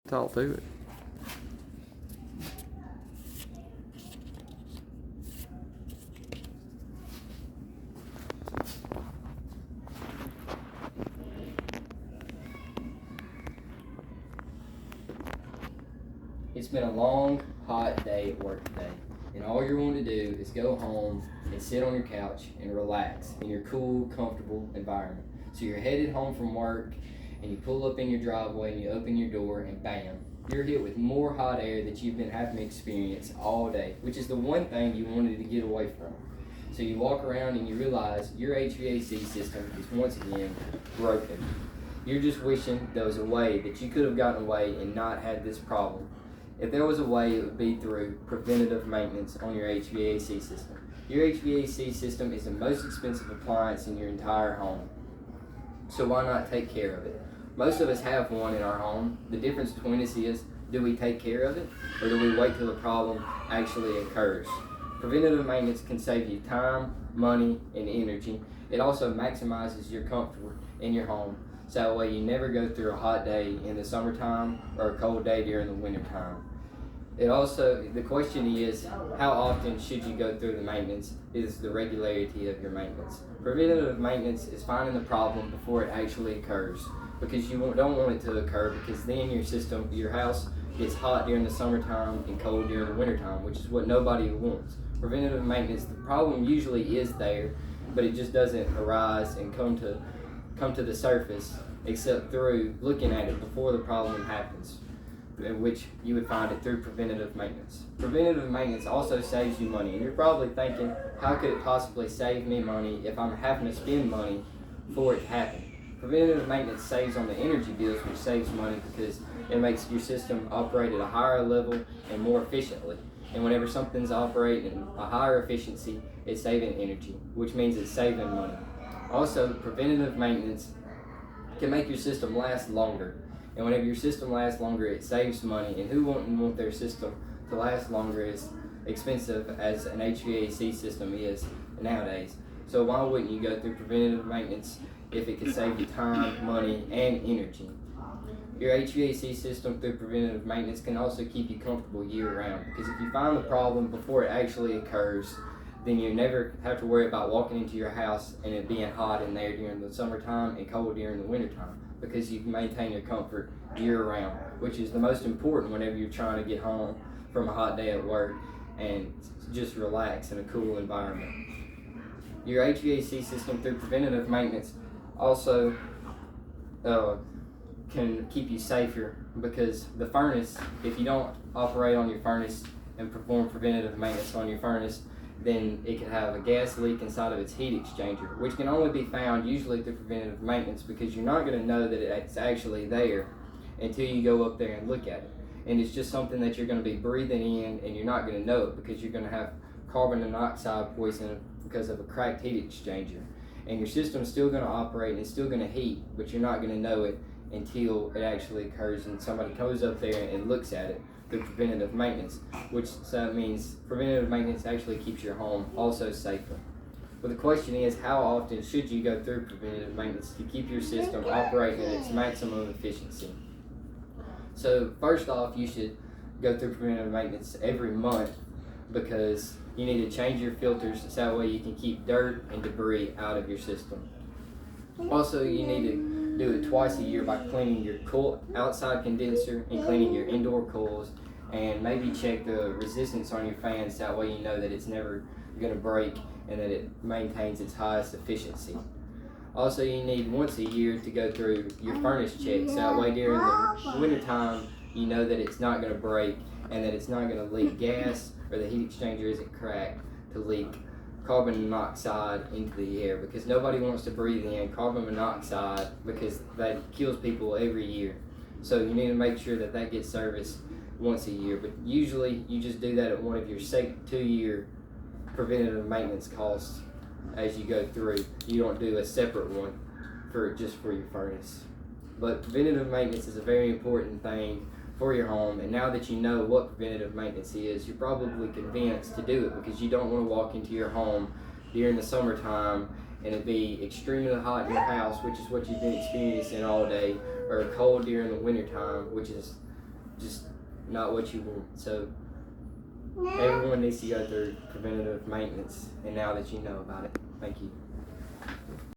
Talk through it. It's been a long, hot day at work today, and all you're wanting to do is go home and sit on your couch and relax in your cool, comfortable environment. So you're headed home from work, and you pull up in your driveway and you open your door, and bam, you're hit with more hot air that you've been having to experience all day, which is the one thing you wanted to get away from. So you walk around and you realize your HVAC system is once again broken. You're just wishing there was a way that you could have gotten away and not had this problem. If there was a way, it would be through preventative maintenance on your HVAC system. Your HVAC system is the most expensive appliance in your entire home. So why not take care of it? Most of us have one in our home. The difference between us is, do we take care of it, or do we wait till the problem actually occurs? Preventative maintenance can save you time, money, and energy. It also maximizes your comfort in your home, so that way you never go through a hot day in the summertime or a cold day during the wintertime. The question is, how often should you go through the maintenance is the regularity of your maintenance. Preventative maintenance is finding the problem before it actually occurs, because you don't want it to occur, because then your house gets hot during the summertime and cold during the wintertime, which is what nobody wants. Preventative maintenance, the problem usually is there, but it just doesn't arise and come to the surface except through looking at it before the problem happens, in which you would find it through preventative maintenance. Preventative maintenance also saves you money, and you're probably thinking, how could it possibly save me money if I'm having to spend money for it to happen? Preventative maintenance saves on the energy bills, which saves money because it makes your system operate at a higher level and more efficiently. And whenever something's operating at a higher efficiency, it's saving energy, which means it's saving money. Also, preventative maintenance can make your system last longer. And whenever your system lasts longer, it saves money. And who wouldn't want their system to last longer, as expensive as an HVAC system is nowadays? So why wouldn't you go through preventative maintenance if it could save you time, money, and energy? Your HVAC system through preventative maintenance can also keep you comfortable year-round, because if you find the problem before it actually occurs, then you never have to worry about walking into your house and it being hot in there during the summertime and cold during the wintertime, because you can maintain your comfort year-round, which is the most important whenever you're trying to get home from a hot day at work and just relax in a cool environment. Your HVAC system through preventative maintenance also can keep you safer, because the furnace, if you don't operate on your furnace and perform preventative maintenance on your furnace, then it can have a gas leak inside of its heat exchanger, which can only be found usually through preventative maintenance, because you're not going to know that it's actually there until you go up there and look at it. And it's just something that you're going to be breathing in, and you're not going to know it, because you're going to have carbon monoxide poisoning because of a cracked heat exchanger. And your system's still going to operate and it's still going to heat, but you're not going to know it until it actually occurs and somebody goes up there and looks at it through preventative maintenance, which means preventative maintenance actually keeps your home also safer. But the question is, how often should you go through preventative maintenance to keep your system operating at its maximum efficiency? So first off, you should go through preventative maintenance every month, because you need to change your filters so that way you can keep dirt and debris out of your system. Also, you need to do it twice a year by cleaning your outside condenser and cleaning your indoor coils, and maybe check the resistance on your fans so that way you know that it's never going to break and that it maintains its highest efficiency. Also, you need once a year to go through your furnace check, so that way during the winter time you know that it's not going to break and that it's not going to leak gas, or the heat exchanger isn't cracked to leak carbon monoxide into the air, because nobody wants to breathe in carbon monoxide, because that kills people every year. So you need to make sure that that gets serviced once a year, but usually you just do that at one of your 2-year preventative maintenance costs as you go through. You don't do a separate one for your furnace. But preventative maintenance is a very important thing for your home, and now that you know what preventative maintenance is, you're probably convinced to do it, because you don't want to walk into your home during the summertime and it be extremely hot in your house, which is what you've been experiencing all day, or cold during the wintertime, which is just not what you want. So everyone needs to go through preventative maintenance, and now that you know about it, thank you.